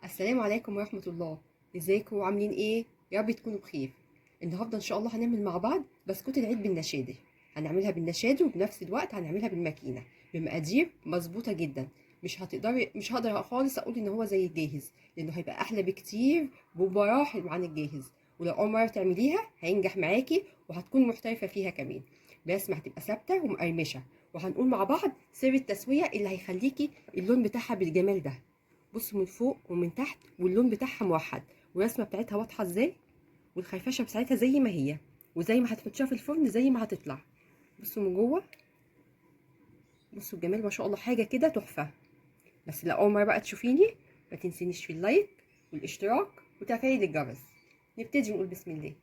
السلام عليكم ورحمة الله. ازيكم عاملين ايه؟ يا رب تكونوا بخير. النهارده ان شاء الله هنعمل مع بعض بسكوت العيد بالنشادر. هنعملها بالنشادر وفي نفس الوقت هنعملها بالماكينة بمقادير مظبوطة جدا. مش هقدر خالص اقول ان هو زي الجاهز، لانه هيبقى احلى بكتير وبمراحل عن الجاهز. ولو اول مرة تعمليها هينجح معاكي وهتكون محترفة فيها كمان. بس ما هتبقى ثابتة ومقرمشة. وهنقول مع بعض سر التسوية اللي هيخليكي اللون بتاعها بالجمال ده. بصوا من فوق ومن تحت واللون بتاعها موحد، والرسمه بتاعتها واضحه ازاي، والخرفشه بتاعتها زي ما هي، وزي ما هتحطيها في الفرن زي ما هتطلع. بصوا من جوه، بصوا الجمال ما شاء الله، حاجه كده تحفه. بس لو اول مره بقى تشوفيني ما تنسينيش في اللايك والاشتراك وتفعيل الجرس. نبتدي نقول بسم الله.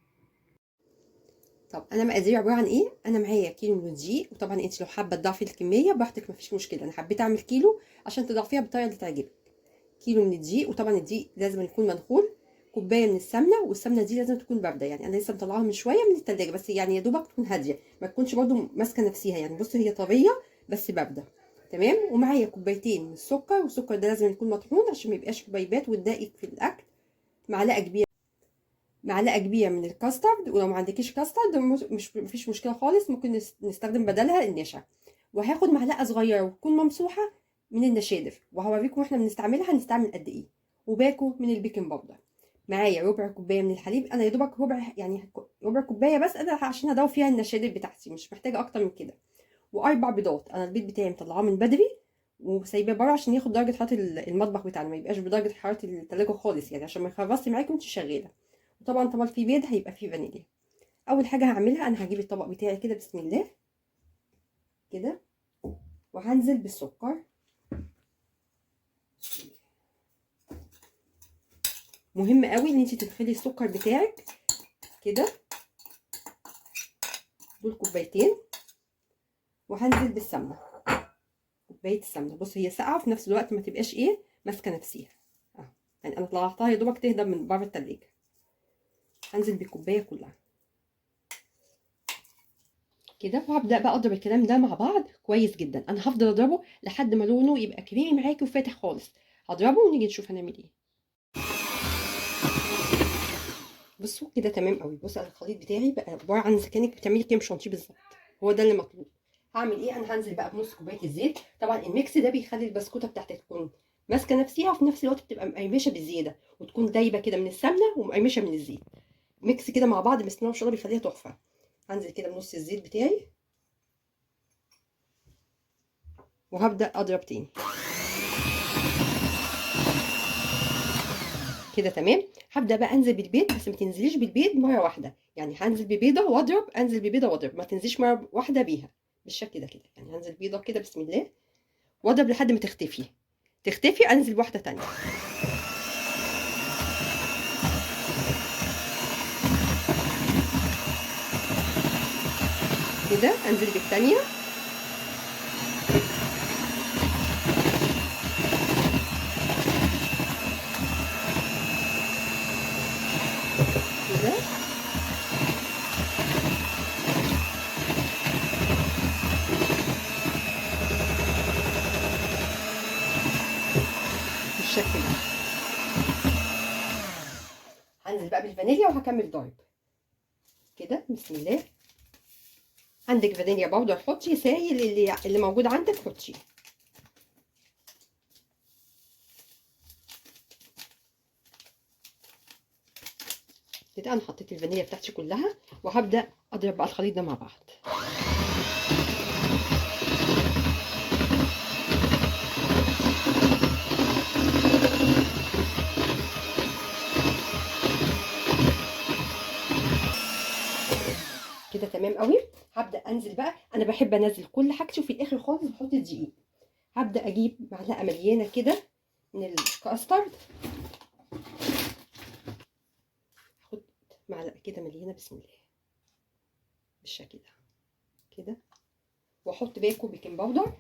طب انا مقاديري عباره عن ايه؟ انا معايا كيلو من الدقيق، وطبعا انت لو حابه تضاعفي الكميه براحتك مفيش مشكله، انا حبيت اعمل كيلو عشان تضاعفيها بالطريقه اللي تعجبك. كيلو من الدقيق، وطبعا الدقيق لازم يكون منخول. كوبايه من السمنه، والسمنه دي لازم تكون بارده، يعني انا لسه مطلعاها من شويه من التلاجة، بس يعني يا دوبك تكون هاديه، ما تكونش برده ماسكه نفسها. يعني بصوا هي طريه بس بارده. تمام. ومعايا كوبايتين من السكر، والسكر ده لازم يكون مطحون عشان ما يبقاش حبيبات وتضايق في الاكل. معلقه كبيره من الكاسترد، ولو ما عندكيش كاسترد مش مفيش مشكله خالص، ممكن نستخدم بدلها النشا. وهاخد معلقه صغيره وتكون ممسوحه من النشادر، وهوريكم واحنا بنستعملها هنستعمل قد ايه. وباكو من البيكنج باودر. معايا ربع كوبايه من الحليب، انا يا دوبك ربع، يعني ربع كوبايه بس، انا عشان هدوب فيها النشادر بتاعتي مش محتاجه اكتر من كده. واربع بيضات، انا البيض بتاعي مطلعاه من بدري وسايباه بره عشان ياخد درجه حراره المطبخ بتاعنا، ما يبقاش بدرجه حراره التلاجة خالص، يعني عشان ما يخربصش معاكي وانت شغاله. وطبعا طبعا في بيض هيبقى فيه فانيليا. اول حاجه هعملها انا هجيب الطبق بتاعي كده بسم الله كده، وهنزل بالسكر. مهم قوي ان انت تدخلي السكر بتاعك كده، دول كوبايتين. وهنزل بالسمنه، كوبايه السمنه. بص هي ساقعه وفي نفس الوقت ما تبقاش ايه ماسكه نفسيها. يعني انا طلعتها يا دوبك تهدى من بره التلاجة. هنزل بالكوبايه كلها كده، وهبدا بقى اضرب الكلام ده مع بعض كويس جدا. انا هفضل اضربه لحد ما لونه يبقى كريمي معاكي وفاتح خالص. هضربه ونيجي نشوف هنعمل ايه. بصوا كده تمام قوي. بصوا الخليط بتاعي بقى عباره عن كانك بتعملي كريم شانتيه بالظبط، هو ده اللي مطلوب. هعمل ايه؟ انا هنزل بقى بنص كوبايه الزيت. طبعا الميكس ده بيخلي البسكوته بتاعتك تكون ماسكه نفسيها، وفي نفس الوقت بتبقى مقرمشه بالزياده، وتكون دايبه كده من السمنه ومقرمشه من الزيت. ميكس كده مع بعض بسم الله ما شاء الله بيخليها تحفه. هنزل كده بنص الزيت بتاعي، وهبدا اضرب تاني كده تمام. هبدا بقى انزل بالبيض، بس ما تنزليش بالبيض مره واحده، يعني هنزل ببيضه واضرب، انزل ببيضه واضرب، ما تنزليش مره واحده بيها بالشكل ده كده. يعني هنزل بيضه كده بسم الله واضرب لحد ما تختفي انزل واحده تانية كده، انزل بالتانية كده. بالشكل ده هنزل بقى بالفانيليا وهكمل ضرب كده بسم الله. عندك فانيليا باودر حطي، سايل اللي موجود عندك حطيه كده. انا حطيت الفانيليا بتاعتي كلها، وهبدا اضرب بقى الخليط ده مع بعض كده تمام قوي. هبدا انزل بقى، انا بحب انزل كل حاجتي وفي الاخر خالص بحط الدقيق. هبدا اجيب معلقه مليانه كده من الكاسترد، هاخد معلقه كده مليانه بسم الله بالشكل ده كده. واحط باكو بيكنج باودر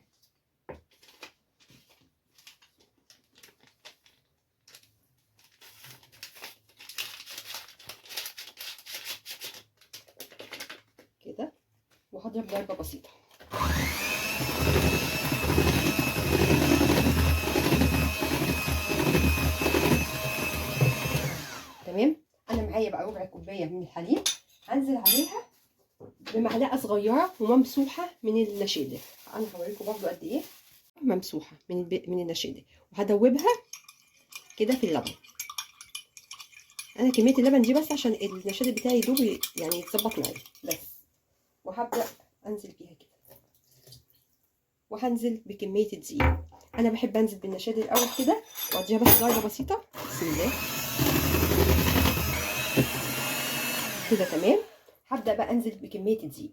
كده، وهضرب ضربه بسيطه ربع كوبايه من الحليب، هنزل عليها بمعلقه صغيره وممسوحه من النشادر. انا هوريكم برضو قد ايه ممسوحه من النشادر، وهدوبها كده في اللبن. انا كميه اللبن دي بس عشان النشادر بتاعي يدوب يعني يتظبط معايا بس. وهبدا انزل بيها كده، وهنزل بكميه الدقيق. انا بحب انزل بالنشادر الاول كده واديها بس ضربه بسيطه. بسم الله كده تمام. هبدا بقى انزل بكميه الدقيق.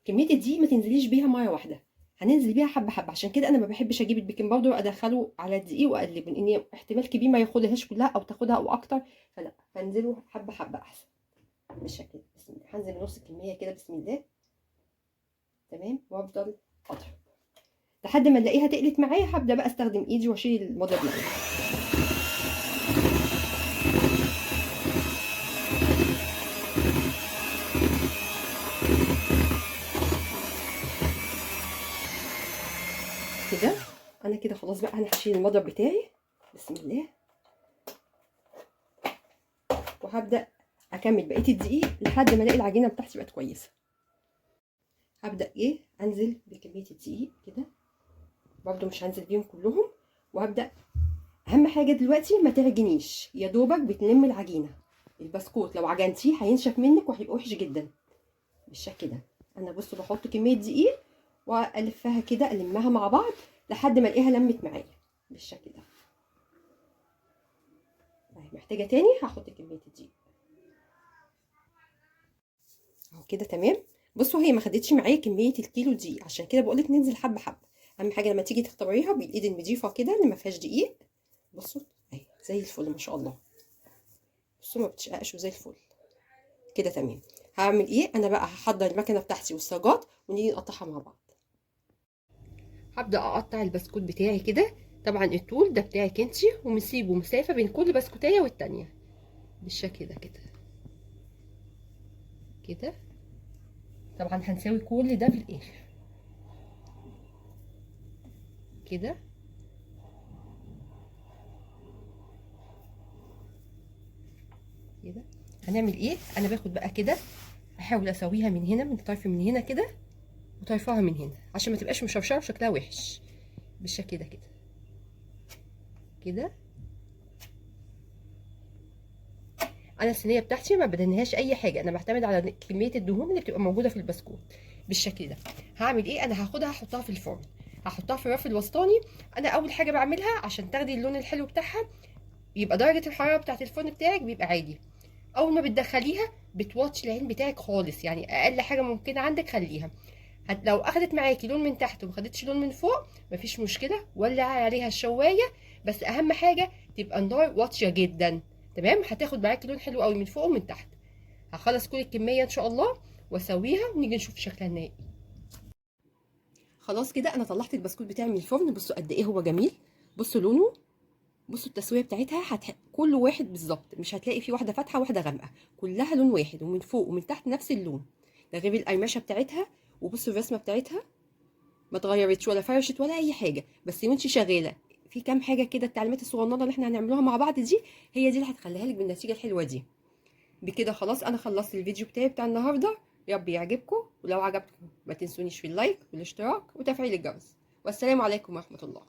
كميه الدقيق ما تنزليش بيها مره واحده، هننزل بيها حبه حبه. عشان كده انا ما بحبش اجيب البيكنج باودر وادخله على الدقيق واقلب، لان احتمال كبير ما ياخدهاش كلها او تاخدها او اكتر، فلا، فانزله حبه حبه احسن بالشكل ده. بسم الله هنزل بنص الكميه كده بسم الله تمام، وافضل اضرب لحد ما الاقيها تقلت معايا. هبدا بقى استخدم ايدي واشيل المضرب معايا. كده انا كده خلاص بقى. انا هشيل المضرب بتاعي بسم الله، وهبدا اكمل بقيه الدقيق لحد ما الاقي العجينه بتاعتي بقت كويسه. هبدا انزل بكميه الدقيق كده برضو، مش هنزل بيهم كلهم. وهبدا اهم حاجه دلوقتي ما تعجنيش، يا دوبك بتلم العجينه. البسكوت لو عجنتيه هينشف منك وهيبقى وحش جدا بالشكل ده. انا بصوا بحط كميه دقيق والفها كده، المها مع بعض لحد ما الاقيها لمت معايا بالشكل ده. محتاجه تاني هحط كميه الدقيق اهو كده تمام. بصوا هي ما خدتش معايا كميه الكيلو دقيق، عشان كده بقول لك ننزل حبه حبه. اهم حاجه لما تيجي تختبريها بالايد النضيفه كده اللي ما فيهاش دقيق، بصوا اهي زي الفل ما شاء الله. بصوا ما بتشققش وزي الفل كده تمام. هعمل انا بقى هحضر المكنه بتاعتي والصاجات ونيجي نقطعها مع بعض. هبدا اقطع البسكوت بتاعي كده. طبعا الطول ده بتاعك انتي، ومسيبه مسافه بين كل بسكوتيه والتانيه بالشكل ده كده كده. طبعا هنساوي كل ده في الاخر كده. كده هنعمل انا باخد بقى كده، احاول اسويها من هنا، من طرف من هنا كده، وطرفها من هنا عشان ما تبقاش مشرشره وشكلها وحش بالشكل ده كده كده. انا الصينيه بتاعتي ما بدهنهاش اي حاجه، انا بعتمد على كميه الدهون اللي بتبقى موجوده في البسكوت بالشكل ده. هعمل انا هاخدها احطها في الفرن، هحطها في الرف الوسطاني. انا اول حاجه بعملها عشان تاخدي اللون الحلو بتاعها، يبقى درجه الحراره بتاعه الفرن بتاعك بيبقى عادي. اول ما بتدخليها بتوطي العين بتاعك خالص، يعني اقل حاجه ممكنه عندك خليها. لو اخدت معاكي لون من تحت وما خدتش لون من فوق مفيش مشكله، ولعي عليها الشوايه. بس اهم حاجه تبقى النار واطيه جدا تمام. هتاخد معاكي لون حلو قوي من فوق ومن تحت. هخلص كل الكميه ان شاء الله واسويها ونيجي نشوف شكلها النهائي. خلاص كده انا طلعت البسكوت بتاعي من الفرن. بصوا قد ايه هو جميل، بصوا لونه، بصوا التسويه بتاعتها كل واحد بالظبط، مش هتلاقي فيه واحده فاتحه واحده غامقه، كلها لون واحد ومن فوق ومن تحت نفس اللون. ده غير القرمشه بتاعتها. وبصوا الرسمه بتاعتها ما اتغيرتش ولا فرشت ولا اي حاجه، بس وانت شغاله في كام حاجه كده، التعليمات الصغننه اللي احنا هنعملوها مع بعض دي هي دي اللي هتخليها لك بالنتيجه الحلوه دي. بكده خلاص انا خلصت الفيديو بتاعي بتاع النهارده. يا رب يعجبكم، ولو عجبكم ما تنسونيش في اللايك والاشتراك وتفعيل الجرس. والسلام عليكم ورحمه الله.